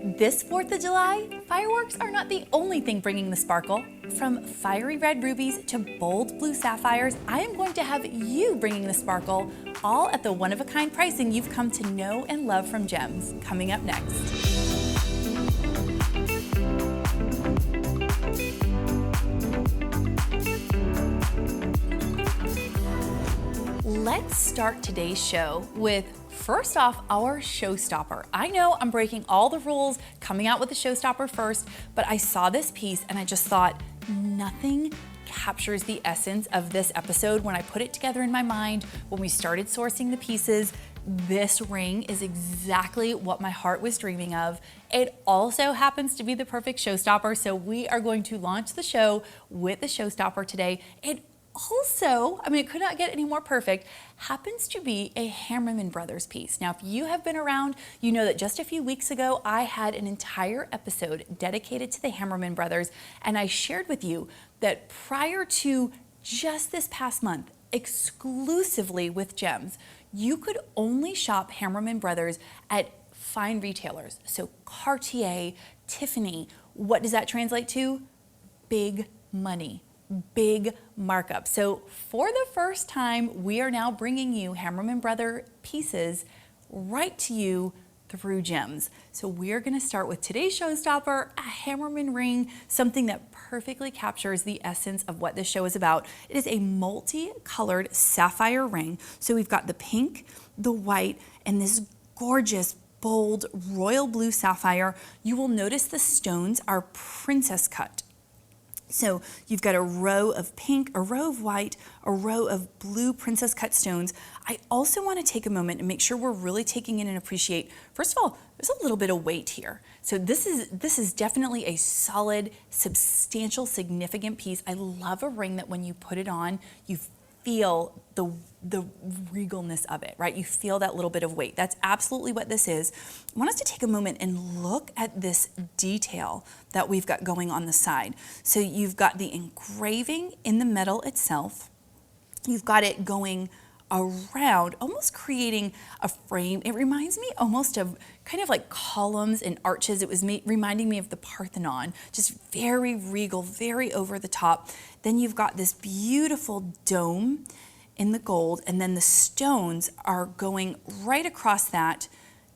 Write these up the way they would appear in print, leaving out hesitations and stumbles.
This 4th of July, fireworks are not the only thing bringing the sparkle. From fiery red rubies to bold blue sapphires, I am going to have you bringing the sparkle, all at the one-of-a-kind pricing you've come to know and love from Gems. Coming up next. Let's start today's show with, first off, our showstopper. I know I'm breaking all the rules, coming out with the showstopper first, but I saw this piece and I just thought nothing captures the essence of this episode. When I put it together in my mind, when we started sourcing the pieces, this ring is exactly what my heart was dreaming of. It also happens to be the perfect showstopper, so we are going to launch the show with the showstopper today. It also, it could not get any more perfect, happens to be a Hammerman Brothers piece. Now, if you have been around, you know that just a few weeks ago, I had an entire episode dedicated to the Hammerman Brothers, and I shared with you that prior to just this past month, exclusively with Gems, you could only shop Hammerman Brothers at fine retailers. So Cartier, Tiffany, what does that translate to? Big money. Big markup. So for the first time, we are now bringing you Hammerman Brother pieces right to you through Gems. So we're going to start with today's showstopper, a Hammerman ring, something that perfectly captures the essence of what this show is about. It is a multicolored sapphire ring. So we've got the pink, the white, and this gorgeous bold royal blue sapphire. You will notice the stones are princess cut. So you've got a row of pink, a row of white, a row of blue princess cut stones. I also want to take a moment and make sure we're really taking in and appreciate, first of all, there's a little bit of weight here. So this is definitely a solid, substantial, significant piece. I love a ring that when you put it on, you feel the regalness of it, right? You feel that little bit of weight. That's absolutely what this is. I want us to take a moment and look at this detail that we've got going on the side. So you've got the engraving in the metal itself. You've got it going around, almost creating a frame. It reminds me almost of kind of like columns and arches. It was reminding me of the Parthenon, just very regal, very over the top. Then you've got this beautiful dome in the gold, and then the stones are going right across that.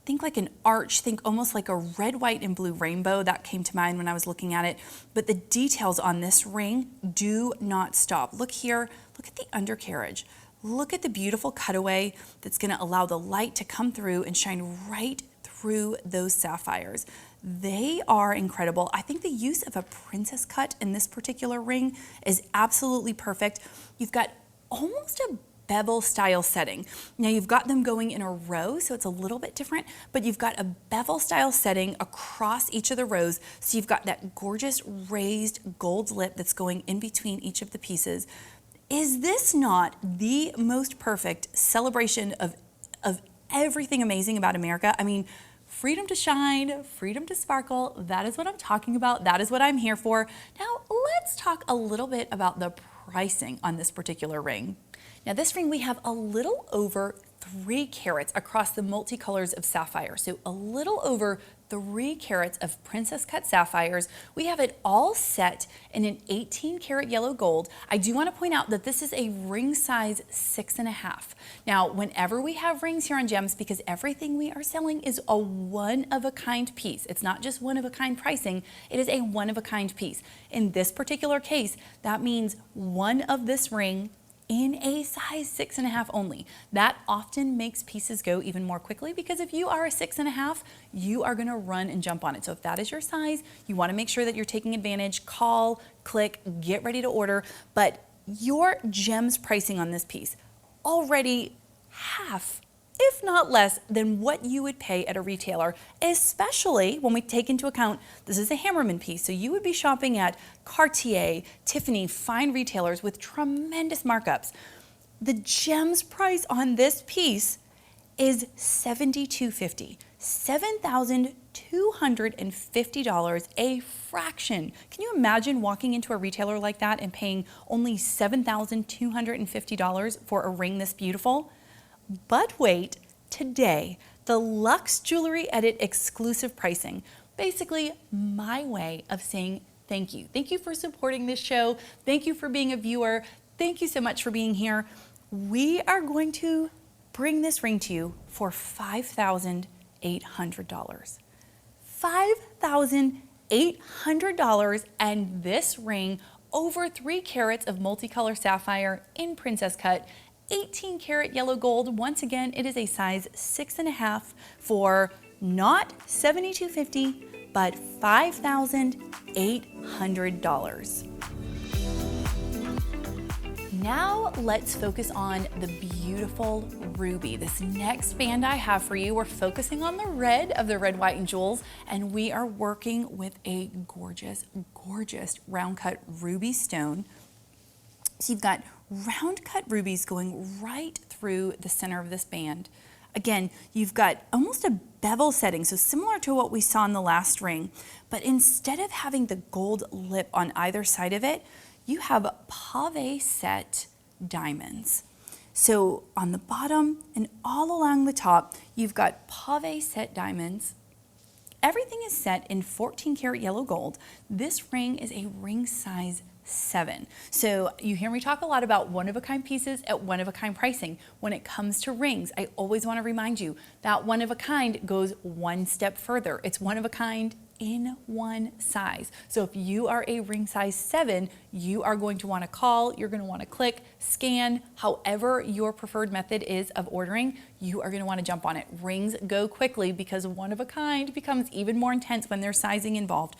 Think like an arch, think almost like a red, white, and blue rainbow. That came to mind when I was looking at it. But the details on this ring do not stop. Look here, look at the undercarriage. Look at the beautiful cutaway that's going to allow the light to come through and shine right through those sapphires. They are incredible. I think the use of a princess cut in this particular ring is absolutely perfect. You've got almost a bevel style setting. Now you've got them going in a row, so it's a little bit different, but you've got a bevel style setting across each of the rows. So you've got that gorgeous raised gold lip that's going in between each of the pieces. Is this not the most perfect celebration of everything amazing about America? Freedom to shine, freedom to sparkle, that is what I'm talking about. That is what I'm here for. Now, let's talk a little bit about the pricing on this particular ring. Now, this ring, we have a little over 3 carats across the multicolors of sapphire. So a little over 3 carats of princess cut sapphires. We have it all set in an 18 karat yellow gold. I do want to point out that this is a ring size 6.5. Now, whenever we have rings here on Gems, because everything we are selling is a one-of-a-kind piece. It's not just one-of-a-kind pricing, it is a one-of-a-kind piece. In this particular case, that means one of this ring in a size 6.5 only. That often makes pieces go even more quickly, because if you are a 6.5, you are gonna run and jump on it. So if that is your size, you wanna make sure that you're taking advantage, call, click, get ready to order. But your Gems pricing on this piece, already half, if not less, than what you would pay at a retailer, especially when we take into account this is a Hammerman piece. So you would be shopping at Cartier, Tiffany, fine retailers with tremendous markups. The Gems price on this piece is $7,250, $7,250, a fraction. Can you imagine walking into a retailer like that and paying only $7,250 for a ring this beautiful? But wait, today, the Lux Jewelry Edit exclusive pricing, basically my way of saying thank you. Thank you for supporting this show. Thank you for being a viewer. Thank you so much for being here. We are going to bring this ring to you for $5,800. $5,800, and this ring, over 3 carats of multicolor sapphire in princess cut, 18 karat yellow gold. Once again, it is a size 6.5 for not $7,250, but $5,800. Now let's focus on the beautiful ruby. This next band I have for you, we're focusing on the red of the red, white, and jewels, and we are working with a gorgeous, gorgeous round cut ruby stone. So you've got round cut rubies going right through the center of this band. Again, you've got almost a bevel setting, so similar to what we saw in the last ring, but instead of having the gold lip on either side of it, you have pave set diamonds. So on the bottom and all along the top, you've got pave set diamonds. Everything is set in 14 karat yellow gold. This ring is a ring size 7. So you hear me talk a lot about one-of-a-kind pieces at one-of-a-kind pricing. When it comes to rings, I always want to remind you that one-of-a-kind goes one step further. It's one-of-a-kind in one size. So if you are a ring size 7, you are going to want to call, you're going to want to click, scan, however your preferred method is of ordering, you are going to want to jump on it. Rings go quickly because one of a kind becomes even more intense when there's sizing involved.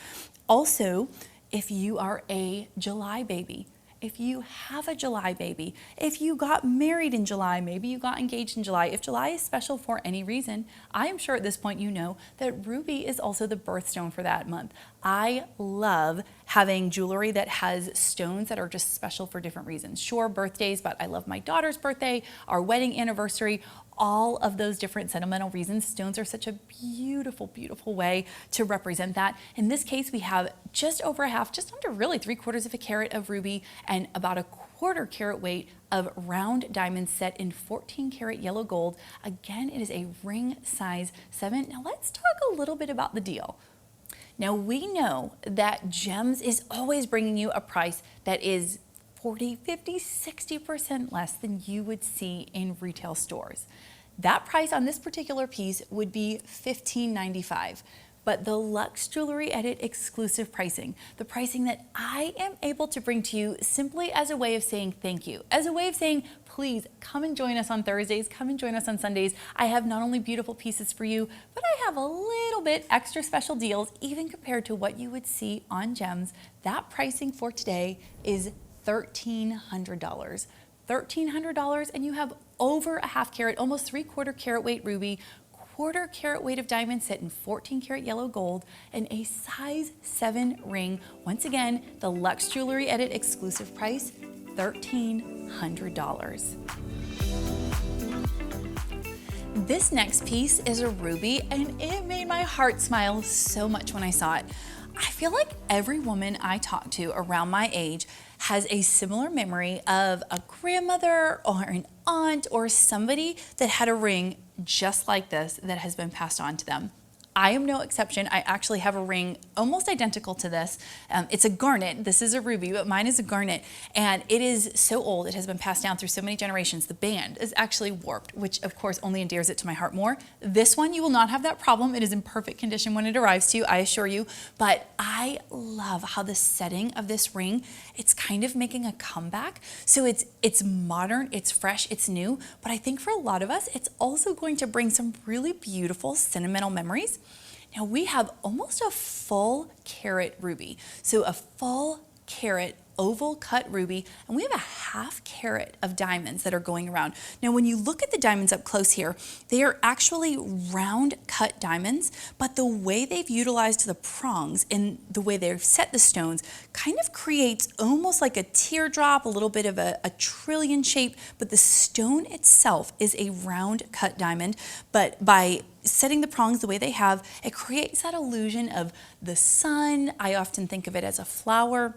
Also, if you are a July baby, if you have a July baby, if you got married in July, maybe you got engaged in July, if July is special for any reason, I am sure at this point you know that ruby is also the birthstone for that month. I love having jewelry that has stones that are just special for different reasons. Sure, birthdays, but I love my daughter's birthday, our wedding anniversary, all of those different sentimental reasons. Stones are such a beautiful, beautiful way to represent that. In this case, we have just over a half, just under really 3/4 of a carat of ruby and about a 1/4 carat weight of round diamonds set in 14 karat yellow gold. Again, it is a ring size 7. Now let's talk a little bit about the deal. Now we know that gems is always bringing you a price that is 40, 50, 60% less than you would see in retail stores. That price on this particular piece would be $15.95. But the Lux Jewelry Edit exclusive pricing, the pricing that I am able to bring to you simply as a way of saying thank you, as a way of saying, please come and join us on Thursdays, come and join us on Sundays. I have not only beautiful pieces for you, but I have a little bit extra special deals, even compared to what you would see on gems. That pricing for today is $1,300. $1,300, and you have over a half carat, almost 3/4 carat weight ruby, 1/4 carat weight of diamonds set in 14 karat yellow gold, and a size 7 ring. Once again, the Lux Jewelry Edit exclusive price, $1,300. This next piece is a ruby, and it made my heart smile so much when I saw it. I feel like every woman I talk to around my age has a similar memory of a grandmother or an aunt or somebody that had a ring just like this that has been passed on to them. I am no exception. I actually have a ring almost identical to this. It's a garnet. This is a ruby, but mine is a garnet. And it is so old. It has been passed down through so many generations. The band is actually warped, which of course only endears it to my heart more. This one, you will not have that problem. It is in perfect condition when it arrives to you, I assure you. But I love how the setting of this ring, it's kind of making a comeback. So it's modern, it's fresh, it's new. But I think for a lot of us, it's also going to bring some really beautiful sentimental memories. Now we have almost a full carat ruby. So a full carat oval cut ruby, and we have a half carat of diamonds that are going around. Now when you look at the diamonds up close here, they are actually round cut diamonds, but the way they've utilized the prongs and the way they've set the stones kind of creates almost like a teardrop, a little bit of a trillion shape, but the stone itself is a round cut diamond. But by setting the prongs the way they have, it creates that illusion of the sun. I often think of it as a flower.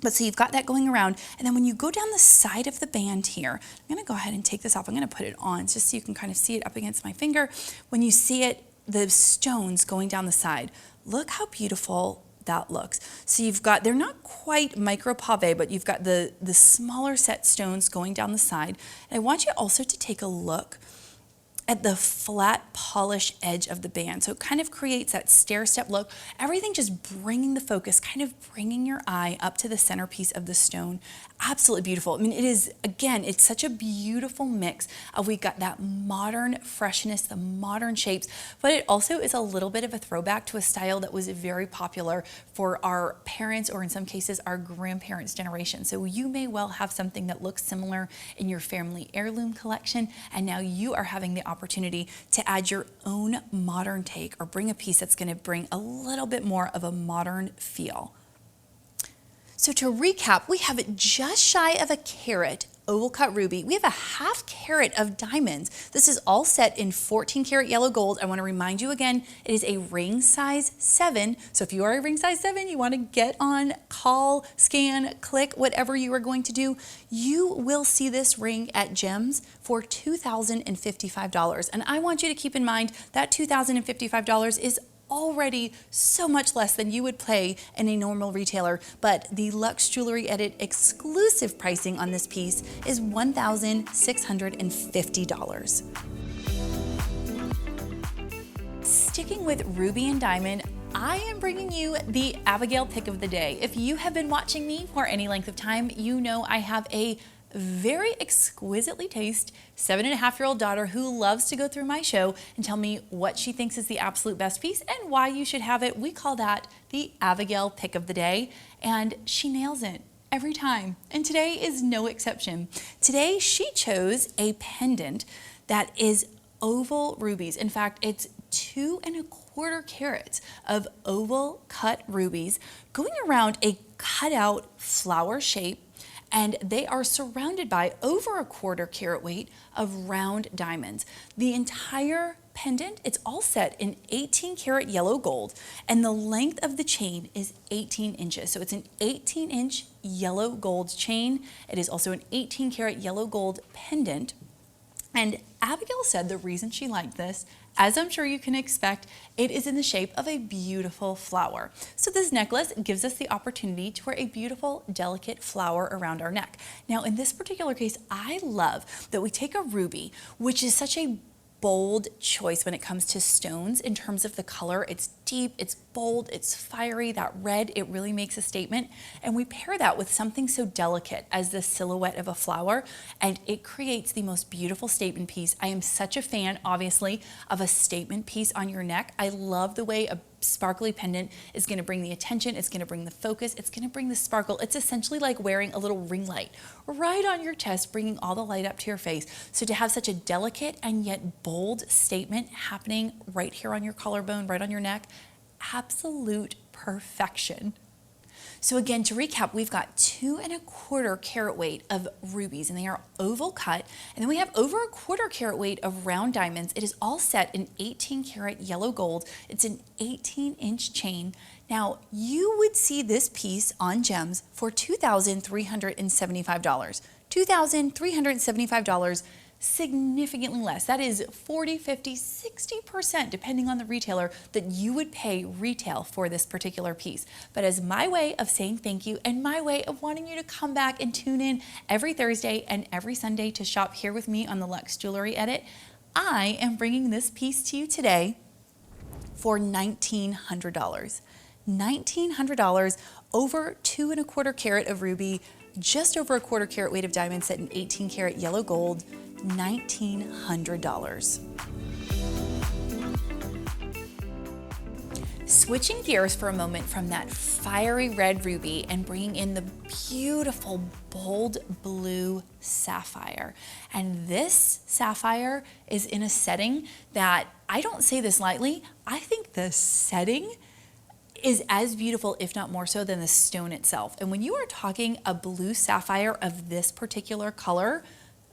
But so you've got that going around, and then when you go down the side of the band here, I'm gonna go ahead and take this off. I'm gonna put it on just so you can kind of see it up against my finger. When you see it, the stones going down the side. Look how beautiful that looks. So you've got, they're not quite micro pave, but you've got the smaller set stones going down the side. And I want you also to take a look at the flat polished edge of the band. So it kind of creates that stair step look. Everything just bringing the focus, kind of bringing your eye up to the centerpiece of the stone. Absolutely beautiful. I mean, it is, again, it's such a beautiful mix of, we've got that modern freshness, the modern shapes, but it also is a little bit of a throwback to a style that was very popular for our parents, or in some cases our grandparents' generation. So you may well have something that looks similar in your family heirloom collection, and now you are having the opportunity to add your own modern take, or bring a piece that's going to bring a little bit more of a modern feel. So to recap, we have just shy of a carat oval cut ruby. We have a ½ carat of diamonds. This is all set in 14 karat yellow gold. I want to remind you again, it is a ring size 7. So if you are a ring size 7, you want to get on, call, scan, click, whatever you are going to do, you will see this ring at Gems for $2,055. And I want you to keep in mind that $2,055 is already so much less than you would pay in a normal retailer, but the Lux Jewelry Edit exclusive pricing on this piece is $1,650. Sticking with ruby and diamond, I am bringing you the Abigail pick of the day. If you have been watching me for any length of time, you know I have a very exquisitely taste 7.5-year-old daughter who loves to go through my show and tell me what she thinks is the absolute best piece and why you should have it. We call that the Abigail pick of the day, and she nails it every time. And today is no exception. Today she chose a pendant that is oval rubies. In fact, it's 2¼ carats of oval cut rubies going around a cutout flower shape, and they are surrounded by over ¼ carat weight of round diamonds. The entire pendant, it's all set in 18 karat yellow gold, and the length of the chain is 18 inches. So it's an 18-inch yellow gold chain. It is also an 18 karat yellow gold pendant. And Abigail said the reason she liked this, as I'm sure you can expect, it is in the shape of a beautiful flower. So this necklace gives us the opportunity to wear a beautiful, delicate flower around our neck. Now in this particular case, I love that we take a ruby, which is such a bold choice when it comes to stones in terms of the color. It's deep, it's bold, it's fiery. That red, it really makes a statement. And we pair that with something so delicate as the silhouette of a flower, and it creates the most beautiful statement piece. I am such a fan, obviously, of a statement piece on your neck. I love the way a sparkly pendant is going to bring the attention, it's going to bring the focus, it's going to bring the sparkle. It's essentially like wearing a little ring light right on your chest, bringing all the light up to your face. So to have such a delicate and yet bold statement happening right here on your collarbone, right on your neck, absolute perfection. So again, to recap, we've got 2¼ carat weight of rubies, and they are oval cut. And then we have over ¼ carat weight of round diamonds. It is all set in 18 karat yellow gold. It's an 18-inch chain. Now, you would see this piece on Gems for $2,375. $2,375, significantly less. That is 40, 50, 60%, depending on the retailer, that you would pay retail for this particular piece. But as my way of saying thank you and my way of wanting you to come back and tune in every Thursday and every Sunday to shop here with me on the Lux Jewelry Edit, I am bringing this piece to you today for $1,900. $1,900, over 2¼ carat of ruby, just over ¼ carat weight of diamond set in 18 karat yellow gold, $1,900. Switching gears for a moment from that fiery red ruby and bringing in the beautiful bold blue sapphire. And this sapphire is in a setting that, I don't say this lightly, I think the setting is as beautiful, if not more so, than the stone itself. And when you are talking a blue sapphire of this particular color,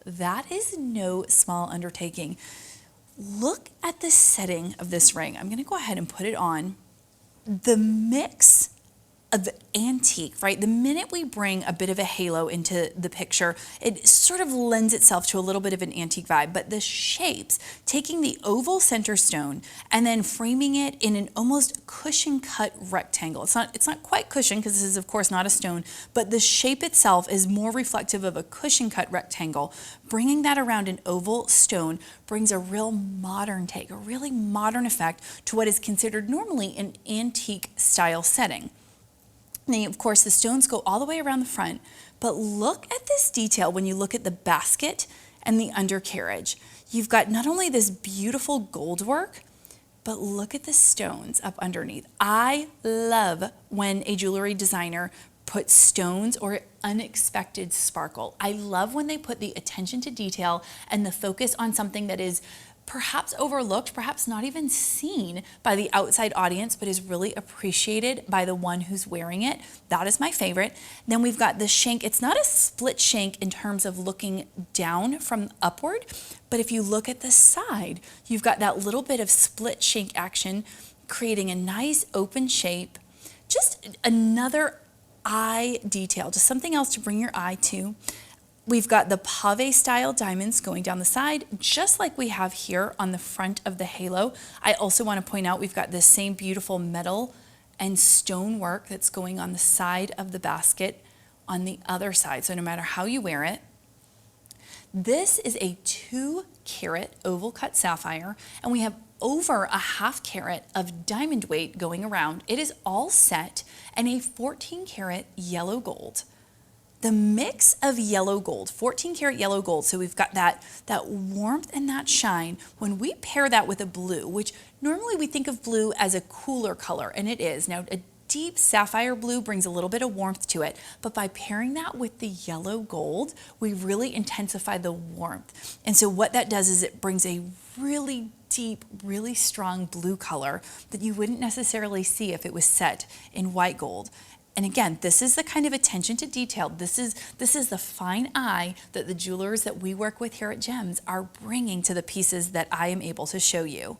that is no small undertaking. Look at the setting of this ring. I'm gonna go ahead and put it on. The mix of antique, right? The minute we bring a bit of a halo into the picture, it sort of lends itself to a little bit of an antique vibe. But the shapes, taking the oval center stone and then framing it in an almost cushion cut rectangle. It's not quite cushion because this is of course not a stone, but the shape itself is more reflective of a cushion cut rectangle. Bringing that around an oval stone brings a real modern take, a really modern effect to what is considered normally an antique style setting. Now, of course, the stones go all the way around the front, but look at this detail when you look at the basket and the undercarriage. You've got not only this beautiful gold work, but look at the stones up underneath. I love when a jewelry designer puts stones or unexpected sparkle. I love when they put the attention to detail and the focus on something that is perhaps overlooked, perhaps not even seen by the outside audience, but is really appreciated by the one who's wearing it. That is my favorite. Then we've got the shank. It's not a split shank in terms of looking down from upward, but if you look at the side, you've got that little bit of split shank action, creating a nice open shape. Just another eye detail, just something else to bring your eye to. We've got the pave style diamonds going down the side, just like we have here on the front of the halo. I also want to point out we've got this same beautiful metal and stone work that's going on the side of the basket on the other side. So no matter how you wear it, this is a 2-carat oval cut sapphire, and we have over a 1/2 carat of diamond weight going around. It is all set in a 14-carat yellow gold. The mix of yellow gold, 14-karat yellow gold, so we've got that warmth and that shine. When we pair that with a blue, which normally we think of blue as a cooler color, and it is. Now, a deep sapphire blue brings a little bit of warmth to it, but by pairing that with the yellow gold, we really intensify the warmth. And so what that does is it brings a really deep, really strong blue color that you wouldn't necessarily see if it was set in white gold. And again, this is the kind of attention to detail. This is the fine eye that the jewelers that we work with here at Gems are bringing to the pieces that I am able to show you.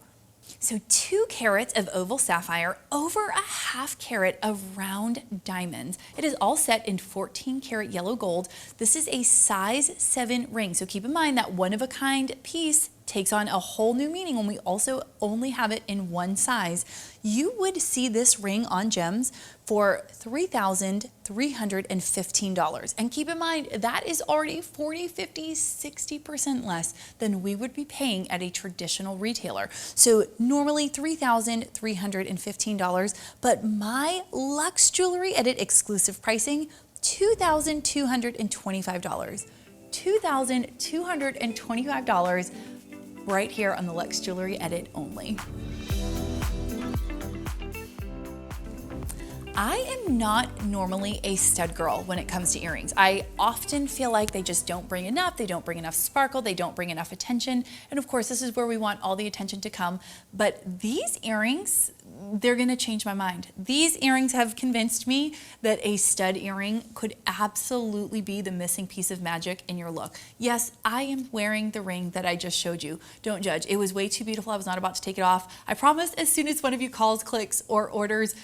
So 2 carats of oval sapphire, over a 1/2 carat of round diamonds. It is all set in 14-karat yellow gold. This is a size 7 ring. So keep in mind that one-of-a-kind piece takes on a whole new meaning when we also only have it in one size. You would see this ring on Gems for $3,315. And keep in mind, that is already 40, 50, 60% less than we would be paying at a traditional retailer. So normally $3,315, but my Lux Jewelry Edit exclusive pricing, $2,225. $2,225 right here on the Lux Jewelry Edit only. I am not normally a stud girl when it comes to earrings. I often feel like they just don't bring enough, they don't bring enough sparkle, they don't bring enough attention. And of course, this is where we want all the attention to come. But these earrings, they're gonna change my mind. These earrings have convinced me that a stud earring could absolutely be the missing piece of magic in your look. Yes, I am wearing the ring that I just showed you. Don't judge. It was way too beautiful. I was not about to take it off. I promise as soon as one of you calls, clicks, or orders,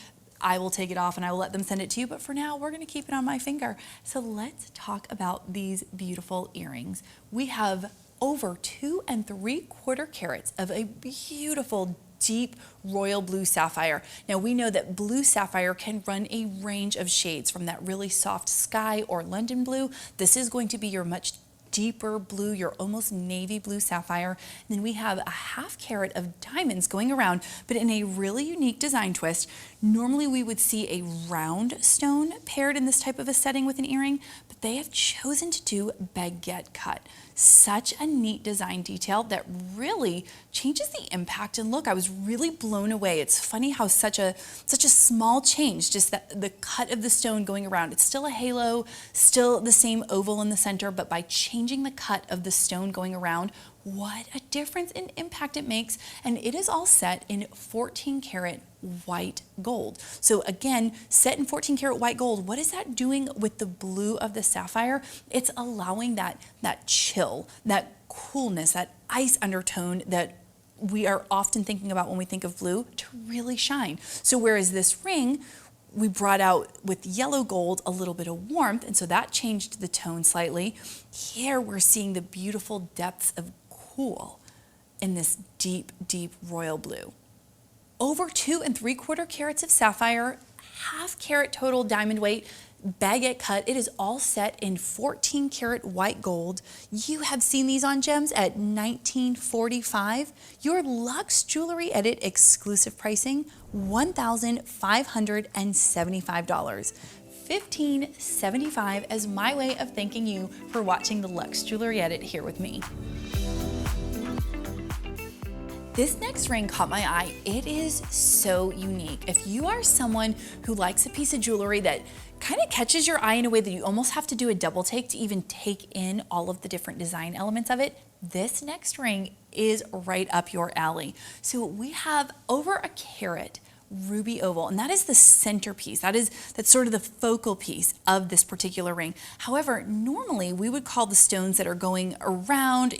I will take it off and I will let them send it to you, but for now, we're gonna keep it on my finger. So let's talk about these beautiful earrings. We have over 2 3/4 carats of a beautiful, deep royal blue sapphire. Now we know that blue sapphire can run a range of shades from that really soft sky or London blue. This is going to be your much deeper blue, your almost navy blue sapphire. And then we have a 1/2 carat of diamonds going around, but in a really unique design twist. Normally we would see a round stone paired in this type of a setting with an earring, but they have chosen to do baguette cut. Such a neat design detail that really changes the impact and look. I was really blown away. It's funny how such a small change, just that the cut of the stone going around. It's still a halo, still the same oval in the center, but by changing the cut of the stone going around, what a difference in impact it makes. And it is all set in 14-karat white gold. So again, set in 14-karat white gold, what is that doing with the blue of the sapphire? It's allowing that chill, that coolness, that ice undertone that we are often thinking about when we think of blue to really shine. So whereas this ring, we brought out with yellow gold a little bit of warmth, and so that changed the tone slightly. Here we're seeing the beautiful depths of cool in this deep, deep royal blue. Over 2 3/4 carats of sapphire, 1/2 carat total diamond weight, baguette cut. It is all set in 14 karat white gold. You have seen these on gems at $19.45. Your Lux Jewelry Edit exclusive pricing, $1,575. $1,575 as my way of thanking you for watching the Lux Jewelry Edit here with me. This next ring caught my eye. It is so unique. If you are someone who likes a piece of jewelry that kind of catches your eye in a way that you almost have to do a double take to even take in all of the different design elements of it, this next ring is right up your alley. So we have over a carat ruby oval, and that is the centerpiece. That's sort of the focal piece of this particular ring. However, normally we would call the stones that are going around,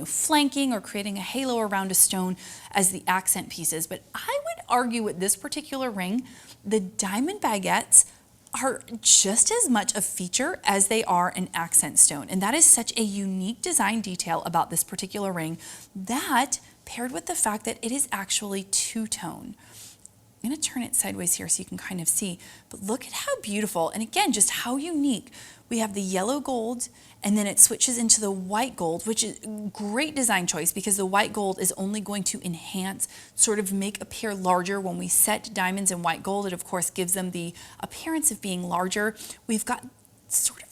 flanking or creating a halo around a stone as the accent pieces. But I would argue with this particular ring, the diamond baguettes are just as much a feature as they are an accent stone. And that is such a unique design detail about this particular ring, that paired with the fact that it is actually two-tone. I'm going to turn it sideways here so you can kind of see, but look at how beautiful, and again, just how unique. We have the yellow gold, and then it switches into the white gold, which is a great design choice because the white gold is only going to enhance, sort of make appear larger. When we set diamonds in white gold, it of course gives them the appearance of being larger. We've got sort of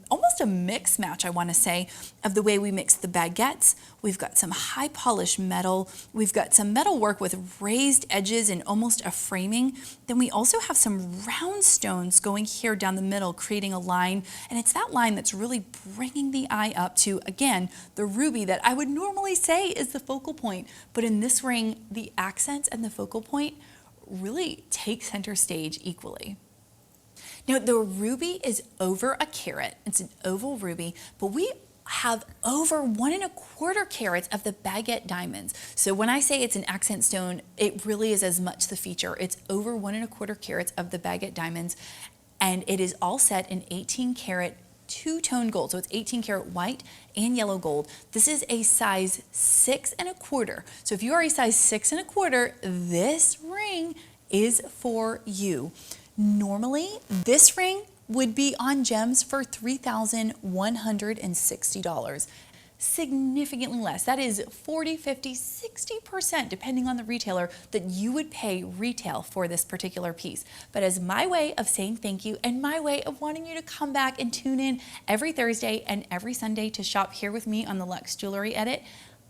almost a mix match, I want to say, of the way we mix the baguettes. We've got some high polished metal. We've got some metal work with raised edges and almost a framing. Then we also have some round stones going here down the middle, creating a line. And it's that line that's really bringing the eye up to, again, the ruby that I would normally say is the focal point. But in this ring, the accents and the focal point really take center stage equally. Now, the ruby is over a carat. It's an oval ruby, but we have over 1 1/4 carats of the baguette diamonds. So when I say it's an accent stone, it really is as much the feature. It's over 1 1/4 carats of the baguette diamonds, and it is all set in 18 karat two-tone gold. So it's 18 karat white and yellow gold. This is a size 6 1/4. So if you are a size 6 1/4, this ring is for you. Normally, this ring would be on gems for $3,160. Significantly less. That is 40, 50, 60%, depending on the retailer, that you would pay retail for this particular piece. But as my way of saying thank you and my way of wanting you to come back and tune in every Thursday and every Sunday to shop here with me on the Lux Jewelry Edit,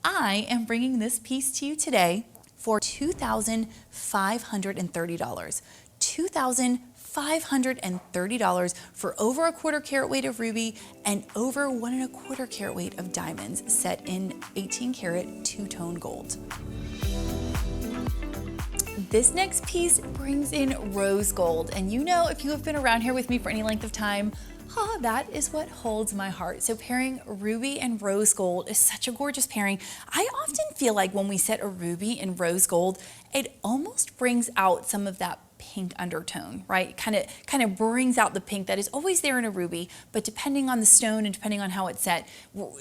I am bringing this piece to you today for $2,530. $2,530 for over a 1/4 carat weight of ruby and over 1 1/4 carat weight of diamonds set in 18 karat two-tone gold. This next piece brings in rose gold, and if you have been around here with me for any length of time, that is what holds my heart. So pairing ruby and rose gold is such a gorgeous pairing. I often feel like when we set a ruby and rose gold, it almost brings out some of that pink undertone, right? Kind of brings out the pink that is always there in a ruby, but depending on the stone and depending on how it's set,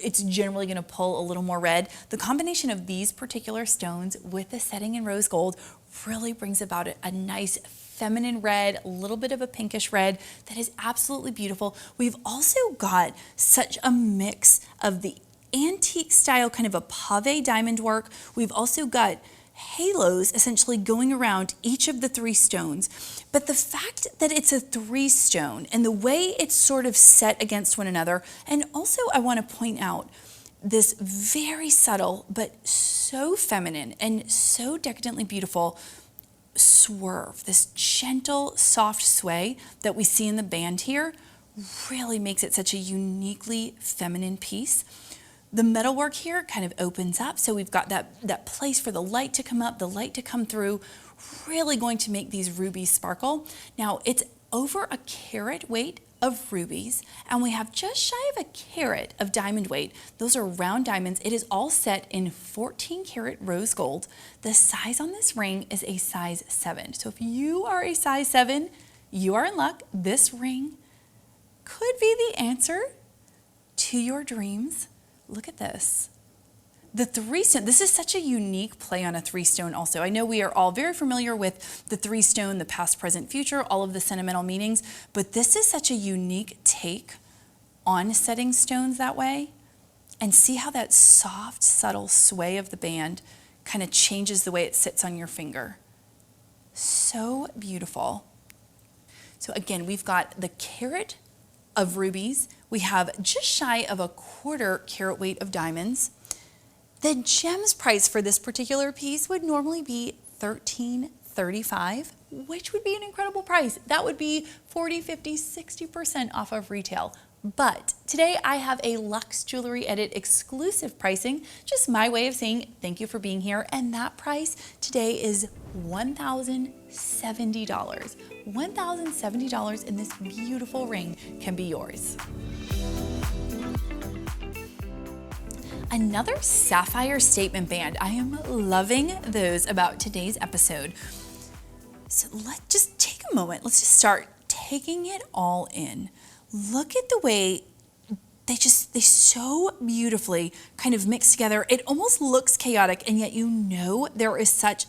it's generally going to pull a little more red. The combination of these particular stones with the setting in rose gold really brings about a nice feminine red, a little bit of a pinkish red that is absolutely beautiful. We've also got such a mix of the antique style, kind of a pave diamond work. We've also got halos essentially going around each of the 3 stones. But the fact that it's a 3-stone and the way it's sort of set against one another, and also I want to point out this very subtle but so feminine and so decadently beautiful swerve, this gentle, soft sway that we see in the band here really makes it such a uniquely feminine piece. The metalwork here kind of opens up, so we've got that place for the light to come up, the light to come through, really going to make these rubies sparkle. Now, it's over a carat weight of rubies, and we have just shy of a carat of diamond weight. Those are round diamonds. It is all set in 14 karat rose gold. The size on this ring is a size 7. So if you are a size 7, you are in luck. This ring could be the answer to your dreams. Look at this. The three stone, this is such a unique play on a three stone also. I know we are all very familiar with the three stone, the past, present, future, all of the sentimental meanings, but this is such a unique take on setting stones that way. And see how that soft, subtle sway of the band kind of changes the way it sits on your finger. So beautiful. So again, we've got the carat of rubies. We have just shy of 1/4 carat weight of diamonds. The gems price for this particular piece would normally be $13.35, which would be an incredible price. That would be 40, 50, 60% off of retail. But today I have a Lux Jewelry Edit exclusive pricing, just my way of saying thank you for being here. And that price today is $1,070. $1,070 and this beautiful ring can be yours. Another sapphire statement band. I am loving those about today's episode. So let's just take a moment. Let's just start taking it all in. Look at the way they so beautifully kind of mix together. It almost looks chaotic, and yet you know there is such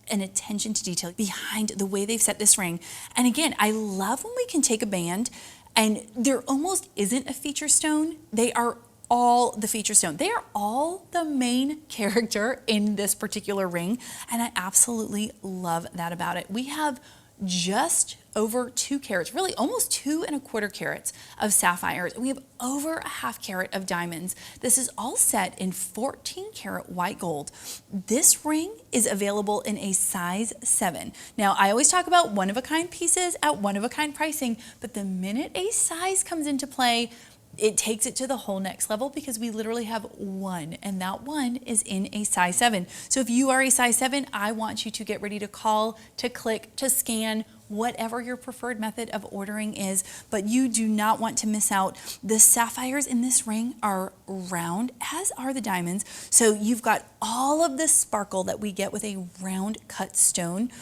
an attention to detail behind the way they've set this ring. And again, I love when we can take a band and there almost isn't a feature stone. They are all the feature stone. They are all the main character in this particular ring, and I absolutely love that about it. We have just over 2 carats, really almost 2 1/4 carats of sapphires. We have over a 1/2 carat of diamonds. This is all set in 14 karat white gold. This ring is available in a size 7. Now, I always talk about one-of-a-kind pieces at one-of-a-kind pricing, but the minute a size comes into play, it takes it to the whole next level because we literally have one, and that one is in a size 7. So if you are a size 7, I want you to get ready to call, to click, to scan, whatever your preferred method of ordering is, but you do not want to miss out. The sapphires in this ring are round, as are the diamonds. So you've got all of the sparkle that we get with a round cut stone,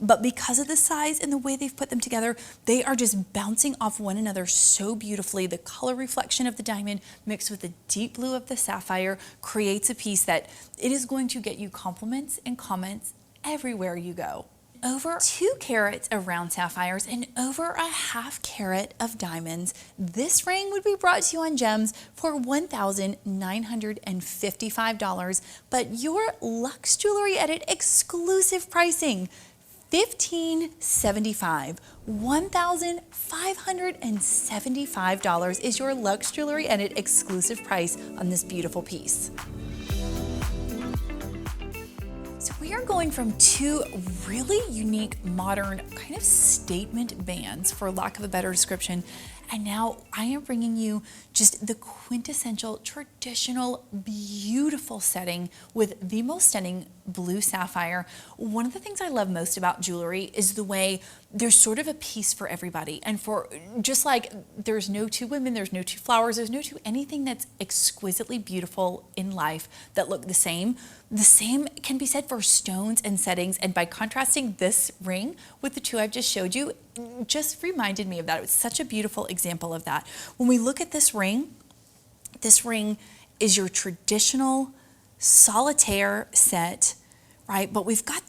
but because of the size and the way they've put them together, they are just bouncing off one another so beautifully. The color reflection of the diamond mixed with the deep blue of the sapphire creates a piece that it is going to get you compliments and comments everywhere you go. Over 2 carats of round sapphires and over a 1/2 carat of diamonds. This ring would be brought to you on Gems for $1,955, but your Lux Jewelry Edit exclusive pricing, $1,575. $1,575 is your Lux Jewelry Edit exclusive price on this beautiful piece. So we are going from 2 really unique, modern, kind of statement bands, for lack of a better description, and now I am bringing you just the quintessential, traditional, beautiful setting with the most stunning blue sapphire. One of the things I love most about jewelry is the way there's sort of a piece for everybody. And for just like there's no 2 women, there's no 2 flowers, there's no 2 anything that's exquisitely beautiful in life that look the same. The same can be said for stones and settings. And by contrasting this ring with the 2 I've just showed you, just reminded me of that. It was such a beautiful example of that. When we look at this ring is your traditional solitaire set, right? But we've got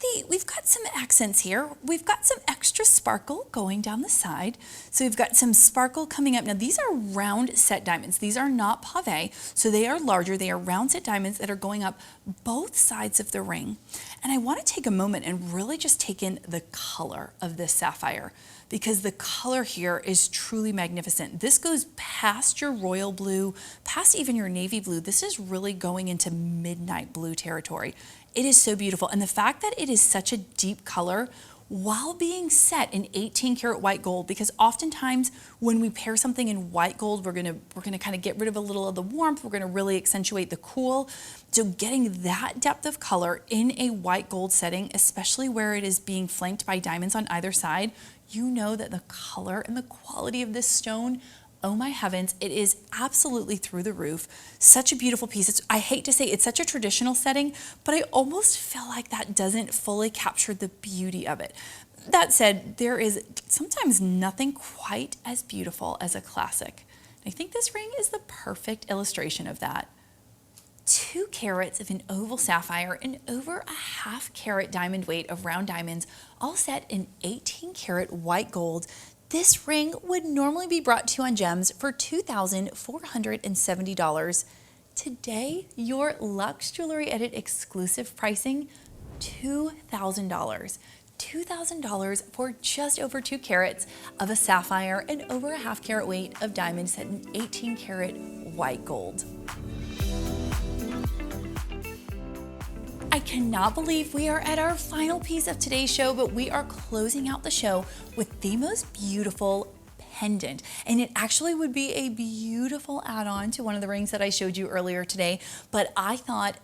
some accents here. We've got some extra sparkle going down the side. So we've got some sparkle coming up. Now these are round set diamonds. These are not pave, so they are larger. They are round set diamonds that are going up both sides of the ring. And I want to take a moment and really just take in the color of this sapphire, because the color here is truly magnificent. This goes past your royal blue, past even your navy blue. This is really going into midnight blue territory. It is so beautiful. And the fact that it is such a deep color while being set in 18 karat white gold, because oftentimes when we pair something in white gold, we're gonna kind of get rid of a little of the warmth. We're gonna really accentuate the cool. So getting that depth of color in a white gold setting, especially where it is being flanked by diamonds on either side, you know that the color and the quality of this stone, oh my heavens, it is absolutely through the roof. Such a beautiful piece. I hate to say it's such a traditional setting, but I almost feel like that doesn't fully capture the beauty of it. That said, there is sometimes nothing quite as beautiful as a classic. I think this ring is the perfect illustration of that. 2 carats of an oval sapphire and over a ½ carat diamond weight of round diamonds, all set in 18 karat white gold. This ring would normally be brought to you on gems for $2,470. Today, your Lux Jewelry Edit exclusive pricing, $2,000. $2,000 for just over 2 carats of a sapphire and over a ½ carat weight of diamonds set in 18 karat white gold. I cannot believe we are at our final piece of today's show, but we are closing out the show with the most beautiful pendant. And it actually would be a beautiful add-on to one of the rings that I showed you earlier today. But I thought,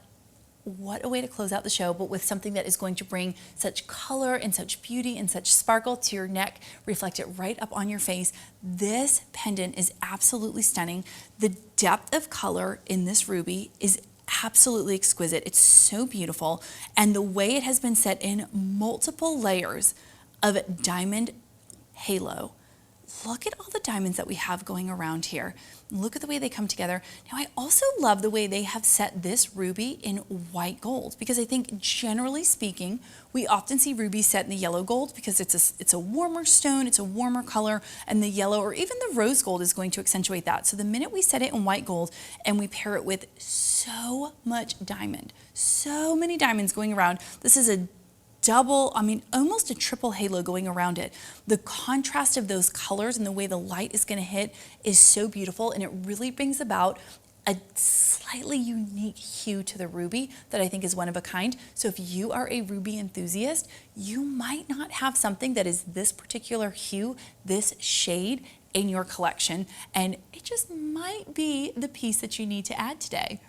what a way to close out the show, but with something that is going to bring such color and such beauty and such sparkle to your neck, reflect it right up on your face. This pendant is absolutely stunning. The depth of color in this ruby is absolutely exquisite. It's so beautiful. And the way it has been set in multiple layers of diamond halo. Look at all the diamonds that we have going around here. Look at the way they come together. Now, I also love the way they have set this ruby in white gold, because I think generally speaking, we often see rubies set in the yellow gold because it's a warmer stone, it's a warmer color, and the yellow or even the rose gold is going to accentuate that. So the minute we set it in white gold and we pair it with so much diamond, so many diamonds going around, this is a double, almost a triple halo going around it. The contrast of those colors and the way the light is going to hit is so beautiful, and it really brings about a slightly unique hue to the ruby that I think is one of a kind. So if you are a ruby enthusiast, you might not have something that is this particular hue, this shade in your collection, and it just might be the piece that you need to add today.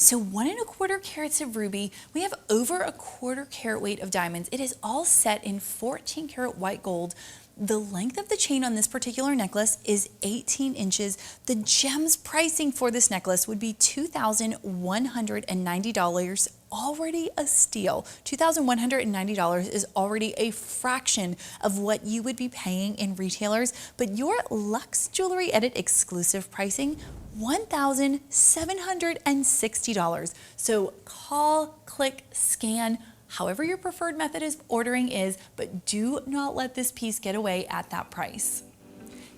So 1¼ carats of ruby, we have over a ¼ carat weight of diamonds. It is all set in 14 karat white gold. The length of the chain on this particular necklace is 18 inches. The gems pricing for this necklace would be $2,190, already a steal. $2,190 is already a fraction of what you would be paying in retailers, but your Lux Jewelry Edit exclusive pricing, $1,760. So call, click, scan, however your preferred method of ordering is, but do not let this piece get away at that price.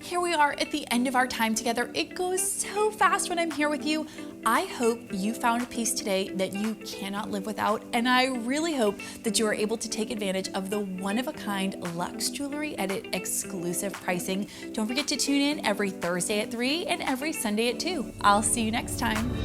Here we are at the end of our time together. It goes so fast when I'm here with you. I hope you found a piece today that you cannot live without, and I really hope that you are able to take advantage of the one-of-a-kind Lux Jewelry Edit exclusive pricing. Don't forget to tune in every Thursday at 3 and every Sunday at 2. I'll see you next time.